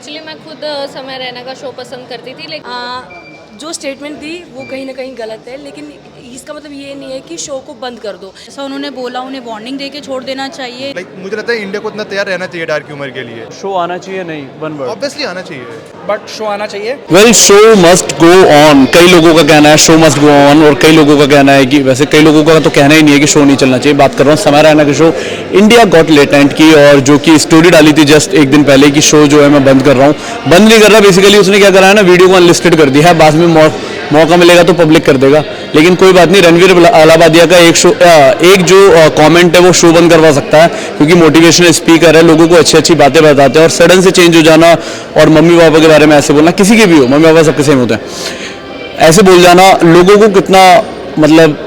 Actually मैं खुद समय रैना का शो पसंद करती थी, लेकिन जो स्टेटमेंट दी वो कहीं ना कहीं गलत है, लेकिन इसका मतलब ये नहीं है कि शो को बंद कर दो। ऐसा उन्होंने बोला, उन्हें वार्निंग दे के छोड़ देना चाहिए। मुझे लगता है इंडिया को इतना तैयार रहना चाहिए डार्क ह्यूमर के लिए। शो आना चाहिए, नहीं वन वर्ड ऑब्वियसली आना चाहिए, बट शो आना चाहिए। Well show must go on. कई लोगों का कहना है शो मस्ट गो ऑन, और कई लोगों का कहना है कि वैसे कई लोगों का तो कहना ही नहीं है कि शो नहीं चलना चाहिए। बात कर रहा हूँ समय रैना के शो इंडिया गॉट लेटेंट की, और जो कि स्टोरी डाली थी जस्ट एक दिन पहले कि शो जो है मैं बंद कर रहा हूँ। बंद नहीं कर रहा, बेसिकली उसने क्या करा है ना, वीडियो को अनलिस्टेड कर दिया है। बाद में मौका मिलेगा तो पब्लिक कर देगा, लेकिन कोई बात नहीं। रणवीर अलाहाबादिया का एक जो कमेंट है वो शो बंद करवा सकता है, क्योंकि मोटिवेशनल स्पीकर है, लोगों को अच्छी अच्छी बातें बताते हैं। और सडन से चेंज हो जाना और मम्मी पापा के बारे में ऐसे बोलना, किसी के भी हो, मम्मी पापा सबके सेम होते हैं, ऐसे बोल जाना लोगों को कितना मतलब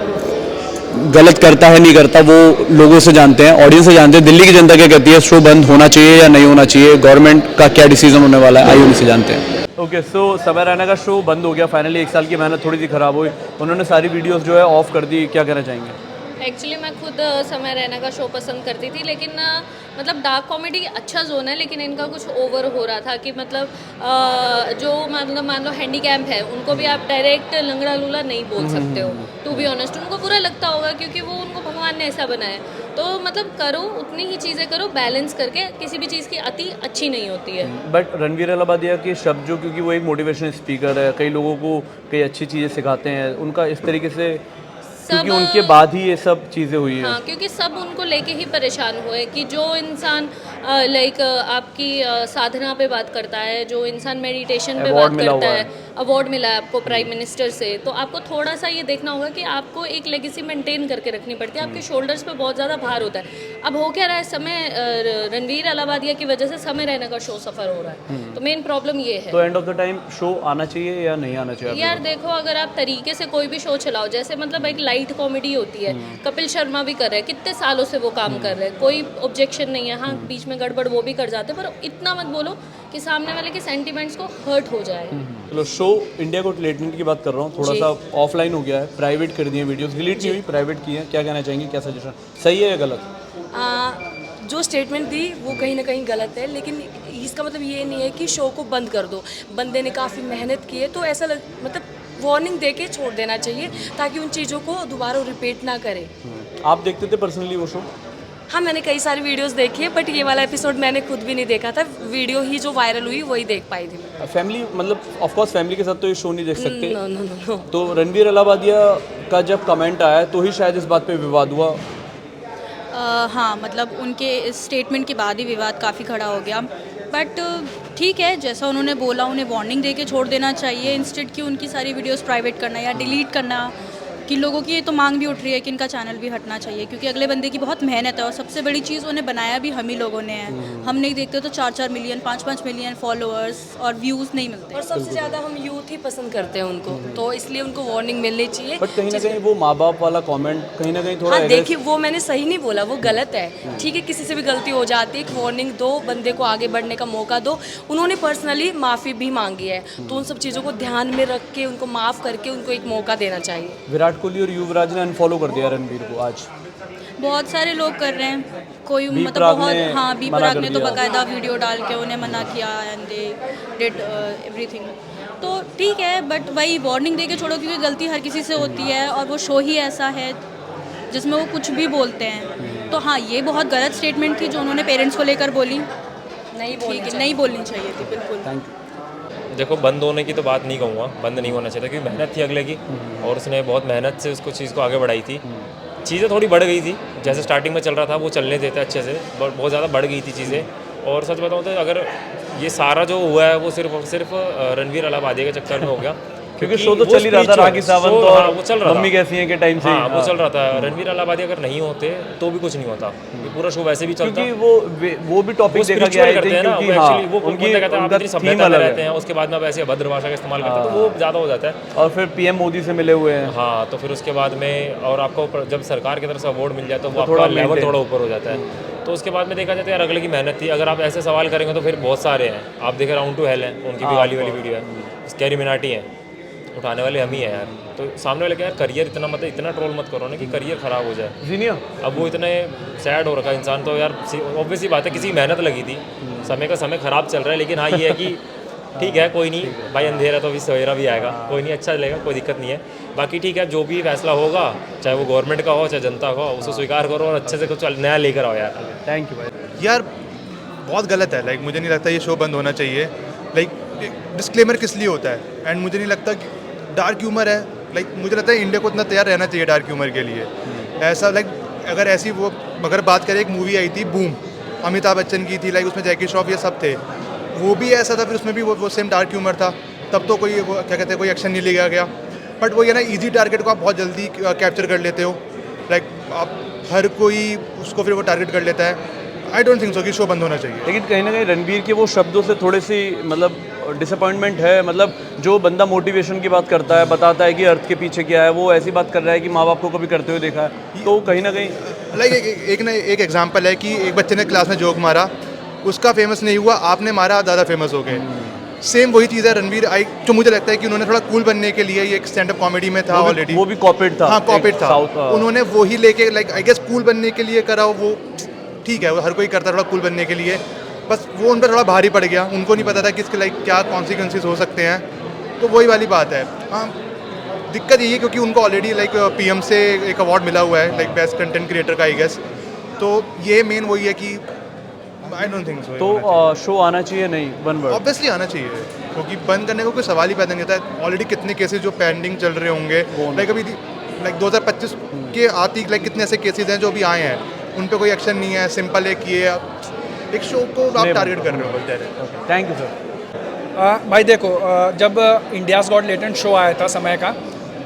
गलत करता है नहीं करता, वो लोगों से जानते हैं, ऑडियंस से जानते हैं। दिल्ली की जनता क्या कहती है, शो बंद होना चाहिए या नहीं होना चाहिए, गवर्नमेंट का क्या डिसीजन होने वाला है, आईओ से जानते हैं। ओके, सो समय रैना का शो बंद हो गया फाइनली। एक साल की मेहनत थोड़ी सी खराब हुई, उन्होंने सारी वीडियोस जो है ऑफ कर दी, क्या कहना चाहेंगे? एक्चुअली मैं खुद समय रैना का शो पसंद करती थी, लेकिन मतलब डार्क कॉमेडी अच्छा जोन है, लेकिन इनका कुछ ओवर हो रहा था कि मतलब जो मतलब मान लो हैंडीकैप है उनको भी आप डायरेक्ट लंगड़ा लूला नहीं बोल सकते हो। टू बी ऑनेस्ट उनको बुरा लगता होगा, क्योंकि वो उनको भगवान ने ऐसा बनाया। तो मतलब करो, उतनी ही चीज़ें करो बैलेंस करके, किसी भी चीज़ की अति अच्छी नहीं होती है। बट रणवीर अलाहाबादिया के शब्द जो, क्योंकि वो एक मोटिवेशनल स्पीकर है, कई लोगों को कई अच्छी चीज़ें सिखाते हैं, उनका इस तरीके से क्योंकि उनके बाद ही ये सब चीज़ें हुई है। हाँ, क्योंकि सब उनको लेके ही परेशान हुए कि जो इंसान लाइक आपकी साधना पे बात करता है, जो इंसान मेडिटेशन पे बात करता है, अवार्ड मिला है आपको प्राइम मिनिस्टर से, तो आपको थोड़ा सा ये देखना होगा कि आपको एक लेगेसी मेंटेन करके रखनी पड़ती है। आपके शोल्डर्स पे बहुत ज़्यादा भार होता है। अब हो क्या रहा है, समय रणवीर अलाहाबादिया की वजह से समय रैना का शो सफ़र हो रहा है, तो मेन प्रॉब्लम ये है। तो end of the time show आना चाहिए या नहीं आना चाहिए? यार देखो, अगर आप तरीके से कोई भी शो चलाओ, जैसे मतलब एक लाइट कॉमेडी होती है, कपिल शर्मा भी कर रहे हैं, कितने सालों से वो काम कर रहे हैं, कोई ऑब्जेक्शन नहीं है। हाँ, बीच में गड़बड़ वो भी कर जाते हैं, पर इतना मत बोलो कि सामने वाले के सेंटिमेंट्स को हर्ट हो जाए। चलो, शो इंडिया को लेटेंट की बात कर रहा हूँ, थोड़ा सा ऑफलाइन हो गया है, प्राइवेट कर दिए वीडियोस, डिलीट नहीं हुई, प्राइवेट की है। क्या कहना चाहेंगे, क्या सजेशन, सही है या गलत? जो स्टेटमेंट दी वो कहीं ना कहीं गलत है, लेकिन इसका मतलब ये नहीं है कि शो को बंद कर दो। बंदे ने काफ़ी मेहनत की है, तो ऐसा मतलब वार्निंग दे के छोड़ देना चाहिए, ताकि उन चीज़ों को दोबारा रिपीट ना करे। आप देखते थे पर्सनली वो शो? हाँ, मैंने कई सारी वीडियोस देखी है, बट ये वाला एपिसोड मैंने खुद भी नहीं देखा था। वीडियो ही जो वायरल हुई वही देख पाई थी। फैमिली मतलब ऑफ कोर्स फैमिली के साथ तो ये शो नहीं देख सकते। No no no. तो रणवीर अलाहाबादिया का जब कमेंट आया तो ही शायद इस बात पे विवाद हुआ। हाँ, मतलब उनके इस स्टेटमेंट के बाद ही विवाद काफ़ी खड़ा हो गया। बट ठीक है, जैसा उन्होंने बोला, उन्हें वार्निंग दे के छोड़ देना चाहिए, इंस्टेड कि उनकी सारी वीडियोस प्राइवेट करना या डिलीट करना। कि लोगों की ये तो मांग भी उठ रही है कि इनका चैनल भी हटना चाहिए, क्योंकि अगले बंदे की बहुत मेहनत है, और सबसे बड़ी चीज़ उन्हें बनाया भी हम ही लोगों ने है। हम नहीं देखते तो 4-4 मिलियन 5-5 मिलियन फॉलोअर्स और व्यूज़ नहीं मिलते, और सबसे ज़्यादा हम यूथ ही पसंद करते हैं उनको, तो इसलिए उनको वार्निंग मिलनी चाहिए। बट कहीं ना कहीं वो माँ बाप वाला कमेंट कहीं ना कहीं थोड़ा हाँ, देखिए, वो मैंने सही नहीं बोला, वो गलत है। ठीक है, किसी से भी गलती हो जाती है, एक वार्निंग दो, बंदे को आगे बढ़ने का मौका दो। उन्होंने पर्सनली माफ़ी भी मांगी है, तो उन सब चीज़ों को ध्यान में रख के उनको माफ़ करके उनको एक मौका देना चाहिए। विराट कोहली और युवराज ने अनफॉलो कर दिया रणवीर को आज। बहुत सारे लोग कर रहे हैं, कोई बी मतलब प्राक बहुत, ने हाँ, बी मना प्राक कर ने तो दिया। बाकायदा वीडियो डाल के उन्हें मना किया, एंड दे डिड एवरीथिंग। तो ठीक है, बट वही वार्निंग दे के छोड़ो, क्योंकि गलती हर किसी से होती है, और वो शो ही ऐसा है जिसमें वो कुछ भी बोलते हैं। तो हाँ, ये बहुत गलत स्टेटमेंट थी जो उन्होंने पेरेंट्स को लेकर बोली, नहीं बोलनी चाहिए थी, बिल्कुल। Thank you. देखो, बंद होने की तो बात नहीं कहूँगा, बंद नहीं होना चाहिए, क्योंकि मेहनत थी अगले की, और उसने बहुत मेहनत से उसको चीज़ को आगे बढ़ाई थी। चीज़ें थोड़ी बढ़ गई थी, जैसे स्टार्टिंग में चल रहा था वो चलने देते अच्छे से, बहुत ज़्यादा बढ़ गई थी चीज़ें। और सच बताऊँ तो अगर ये सारा जो हुआ है वो सिर्फ और सिर्फ रणवीर अलाहाबादिया के चक्कर में हो गया, क्योंकि शो तो चल ही रहा था, राखी सावंत और वो चल रहा था, मम्मी कैसी हैं के टाइम से। हाँ, वो चल रहा था। रणवीर अलाहाबादिया अगर नहीं होते तो भी कुछ नहीं होता, क्योंकि पूरा शो वैसे भी चलता। क्योंकि वो भी टॉपिक देखा गया है, करते हैं ना, क्योंकि एक्चुअली वो उनकी कहते हैं आप इतनी थीम सभ्यता में अलग रहते हैं, उसके बाद में आप ऐसे अभद्र भाषा का इस्तेमाल करते हैं, तो वो ज़्यादा हो जाता है। और फिर पीएम मोदी से मिले हुए हैं। हाँ, तो फिर उसके बाद में और आपको जब सरकार की तरफ से अवार्ड मिल जाए तो वो आपका लेवल थोड़ा ऊपर हो जाता है। तो उसके बाद में देखा जाता है यार, अगले की मेहनत थी। अगर आप ऐसे सवाल करेंगे तो फिर बहुत सारे हैं, आप देखें राउंड टू हेल है, उनकी भी गाली वाली वीडियो है, स्कैरी मिनाटी है। उठाने वाले हम ही हैं यार। तो सामने वाले क्या यार, करियर इतना मतलब इतना ट्रोल मत करो ना कि करियर ख़राब हो जाए। जीनिया अब वो इतने सैड हो रखा है इंसान, तो यार ऑब्वियसली बात है किसी की मेहनत लगी थी, समय ख़राब चल रहा है, लेकिन हाँ ये है कि ठीक है कोई नहीं भाई, अंधेरा तो अभी सवेरा भी आएगा, कोई नहीं अच्छा चलेगा, कोई दिक्कत नहीं है। बाकी ठीक है जो भी फैसला होगा, चाहे वो गवर्नमेंट का हो चाहे जनता का हो, उसे स्वीकार करो और अच्छे से कुछ नया लेकर आओ यार। थैंक यू भाई। यार बहुत गलत है, लाइक मुझे नहीं लगता ये शो बंद होना चाहिए। लाइक डिस्क्लेमर किस लिए होता है, एंड मुझे नहीं लगता कि डार्क ह्यूमर है, लाइक मुझे लगता है इंडिया को इतना तैयार रहना चाहिए डार्क ह्यूमर के लिए। ऐसा लाइक अगर ऐसी वो अगर बात करें, एक मूवी आई थी बूम, अमिताभ बच्चन की थी, लाइक उसमें जैकी श्रॉफ ये सब थे, वो भी ऐसा था, फिर उसमें भी वो सेम डार्क ह्यूमर था, तब तो कोई वो क्या कहते हैं कोई एक्शन नहीं लिया गया। बट वो ये ना इजी टारगेट को आप बहुत जल्दी कैप्चर कर लेते हो, लाइक आप हर कोई उसको फिर वो टारगेट कर लेता है। आई डोंट थिंक सो कि शो बंद होना चाहिए। लेकिन कहीं ना कहीं रणवीर के वो शब्दों से थोड़ी सी मतलब डिसअपॉइंटमेंट है। मतलब जो बंदा मोटिवेशन की बात करता है, बताता है कि अर्थ के पीछे क्या है, वो ऐसी बात कर रहा है कि माँ बाप को कभी करते हुए देखा है, तो कहीं ना कहीं लाइक एक एग्जांपल है कि एक बच्चे ने क्लास में जोक मारा, उसका फेमस नहीं हुआ, आपने मारा, आप ज़्यादा फेमस हो गए। सेम वही चीज़ है रणवीर। जो मुझे लगता है कि उन्होंने थोड़ा कूल बनने के लिए, ये एक स्टैंड अप कॉमेडी में था ऑलरेडी, वो भी कॉपीड था। हाँ कॉपीड था, साउथ उन्होंने वही लेके लाइक आई गेस कूल बनने के लिए करा। वो ठीक है, वो हर कोई करता है थोड़ा कूल बनने के लिए, बस वो उन पर थोड़ा भारी पड़ गया, उनको नहीं पता था कि इसके लाइक क्या कॉन्सिक्वेंसेस हो सकते हैं। तो वही वाली बात है। हाँ दिक्कत यही है क्योंकि उनको ऑलरेडी लाइक पीएम से एक अवार्ड मिला हुआ है लाइक बेस्ट कंटेंट क्रिएटर का आई गेस, तो ये मेन वही है कि आई डोंट थिंक सो। तो शो आना चाहिए नहीं, वन वर्ड ऑब्वियसली आना चाहिए, क्योंकि बंद करने का कोई सवाल ही पैदा नहीं होता है। ऑलरेडी कितने केसेस जो पेंडिंग चल रहे होंगे, लाइक अभी लाइक 2025 के आती लाइक कितने ऐसे केसेस हैं जो अभी आए हैं, उन पे कोई एक्शन नहीं है। सिंपल है कि ये एक शो को आप टारगेट कर रहे हो। Thank you sir. भाई देखो, जब इंडियाज़ गॉट लेटेंट शो आया था समय का,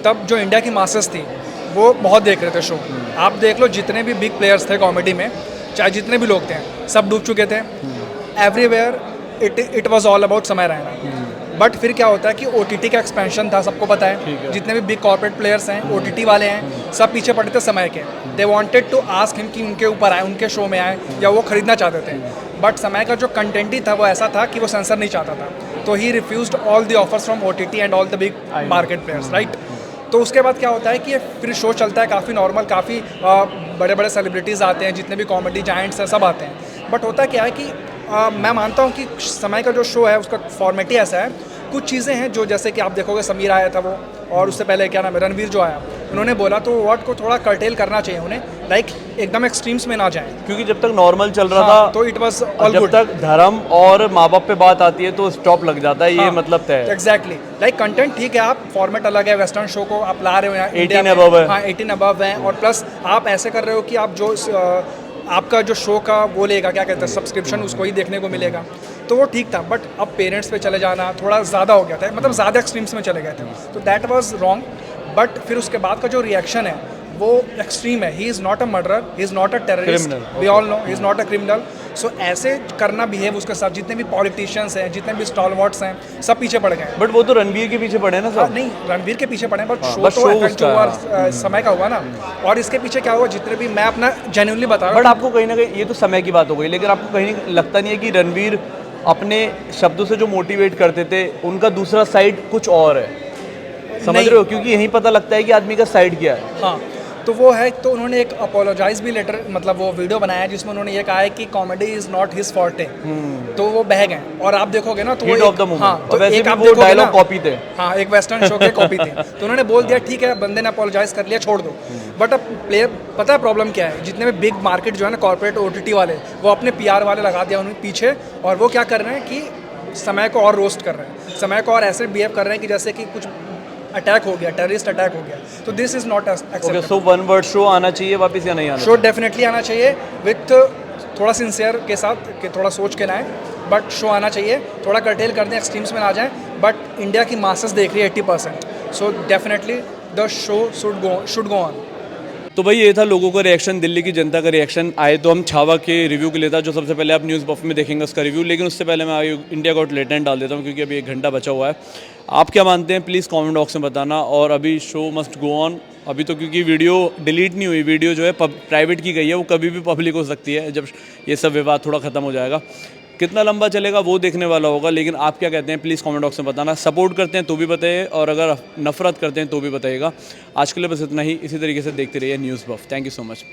तब जो इंडिया की मासेस थी वो बहुत देख रहे थे शो। आप देख लो जितने भी बिग प्लेयर्स थे कॉमेडी में, चाहे जितने भी लोग थे, सब डूब चुके थे। Everywhere it was all about समय रैना। बट फिर क्या होता है कि OTT का एक्सपेंशन था, सबको पता है, जितने भी बिग कॉर्पोरेट प्लेयर्स हैं, OTT वाले हैं, सब पीछे पड़े थे समय के। They wanted to ask him कि उनके ऊपर आए, उनके शो में आए, या वो खरीदना चाहते थे। बट समय का जो कंटेंट ही था वो ऐसा था कि वो सेंसर नहीं चाहता था, तो he refused all the offers from OTT and all the big market players, right. तो उसके बाद क्या होता है कि फिर शो चलता है काफ़ी नॉर्मल, काफ़ी बड़े बड़े सेलिब्रिटीज़ आते हैं, जितने भी कॉमेडी जायंट्स हैं सब आते हैं। बट होता क्या है कि मैं मानता हूँ कि समय का जो शो है उसका फॉर्मेट ही ऐसा है। कुछ चीज़ें हैं जो जैसे कि आप देखोगे समीर आया था वो, और उससे पहले क्या नाम है रणवीर जो आया, उन्होंने बोला तो वर्ड को थोड़ा कर्टेल करना चाहिए उन्हें, लाइक एकदम एक्सट्रीम्स में ना जाएं, क्योंकि जब तक नॉर्मल चल रहा हाँ, था तो इट वाज ऑल जब गुड। तक धर्म और माँ बाप पे बात आती है तो स्टॉप लग जाता है, ये मतलब तय है। एग्जैक्टली, लाइक कंटेंट ठीक है, आप फॉर्मेट अलग है, वेस्टर्न शो को आप ला रहे हो यहाँ 18 above है। हाँ 18 अबव है, और प्लस आप ऐसे कर रहे हो कि आप जो आपका जो शो का वो लेगा, क्या कहते हैं, सब्सक्रिप्शन, उसको ही देखने को मिलेगा, तो वो ठीक था। बट अब पेरेंट्स पे चले जाना थोड़ा ज़्यादा हो गया था, मतलब ज़्यादा एक्सट्रीम्स में चले गए थे, तो दैट वाज रॉन्ग। बट फिर उसके बाद का जो रिएक्शन है वो एक्सट्रीम है। He is not a murderer, he is not a terrorist, we all know he is not a criminal. So ऐसे करना बिहेव उसके साथ, जितने भी पॉलिटिशियंस हैं, जितने भी स्टॉलवर्ड्स हैं, सब पीछे पड़ गए। बट वो तो रणवीर के पीछे पड़े ना सब। नहीं, रणवीर के पीछे पड़े, बट शो बस तो show इफेक्ट जो उसका हुआ समय का हुआ ना। और इसके पीछे क्या हुआ, जितने भी, मैं अपना जेन्युइनली बता रहा बट हूँ। आपको कहीं ना कहीं, ये तो समय की बात हो गई, लेकिन आपको कहीं लगता नहीं है कि रणवीर अपने शब्दों से जो मोटिवेट करते थे, उनका दूसरा साइड कुछ और है, समझ नहीं। रहे हो? क्योंकि यही पता लगता है कि आदमी का साइड क्या है। हाँ, तो वो है, तो उन्होंने एक अपोलोजाइज भी लेटर, मतलब वो वीडियो बनाया है जिसमें उन्होंने ये कहा है कि comedy is not his forte. तो वो बह गए, और आप देखोगे ना तो Heat वो of the moment। हाँ, तो और वैसे एक भी आप वो देखोगे डायलॉग ना, कॉपी थे। हाँ, एक वेस्टर्न शो के कॉपी थे, तो उन्होंने बोल दिया ठीक है, बंदे ने अपोलोजाइज कर लिया, छोड़ दो। बट अब प्लेयर, पता है प्रॉब्लम क्या है, जितने भी बिग मार्केट जो है ना कॉर्पोरेट OTT वाले, वो अपने PR वाले लगा दिया उन्होंने पीछे, और वो क्या कर रहे हैं कि समय को और रोस्ट कर रहे हैं, समय को और ऐसे बिहेव कर रहे हैं कि जैसे कि कुछ अटैक हो गया, टेररिस्ट अटैक हो गया। तो this is not okay, acceptable. So one word show आना चाहिए वापस या नहीं आना शो डेफिनेटली आना चाहिए, विथ थोड़ा सिंसियर के साथ, कि थोड़ा सोच के ना आए, बट शो आना चाहिए। थोड़ा कर्टेल कर दें, एक्सट्रीम्स में ना जाएं, बट इंडिया की मासेस देख रही है 80%, so definitely the show should go on. तो भाई ये था लोगों का रिएक्शन, दिल्ली की जनता का रिएक्शन। आए तो हम छावा के रिव्यू के लिए था, जो सबसे पहले आप न्यूज़ बफ में देखेंगे उसका रिव्यू, लेकिन उससे पहले मैं इंडिया गॉट लेटेंट डाल देता हूँ, क्योंकि अभी 1 घंटा बचा हुआ है। आप क्या मानते हैं प्लीज़ कमेंट बॉक्स में बताना। और अभी शो मस्ट गो ऑन, अभी तो क्योंकि वीडियो डिलीट नहीं हुई, वीडियो जो है प्राइवेट की गई है, वो कभी भी पब्लिक हो सकती है जब ये सब विवाद थोड़ा ख़त्म हो जाएगा। कितना लंबा चलेगा वो देखने वाला होगा, लेकिन आप क्या कहते हैं प्लीज़ कमेंट बॉक्स में बताना। सपोर्ट करते हैं तो भी बताइए, और अगर नफरत करते हैं तो भी बताइएगा। आज के लिए बस इतना ही। इसी तरीके से देखते रहिए news buff. Thank you so much.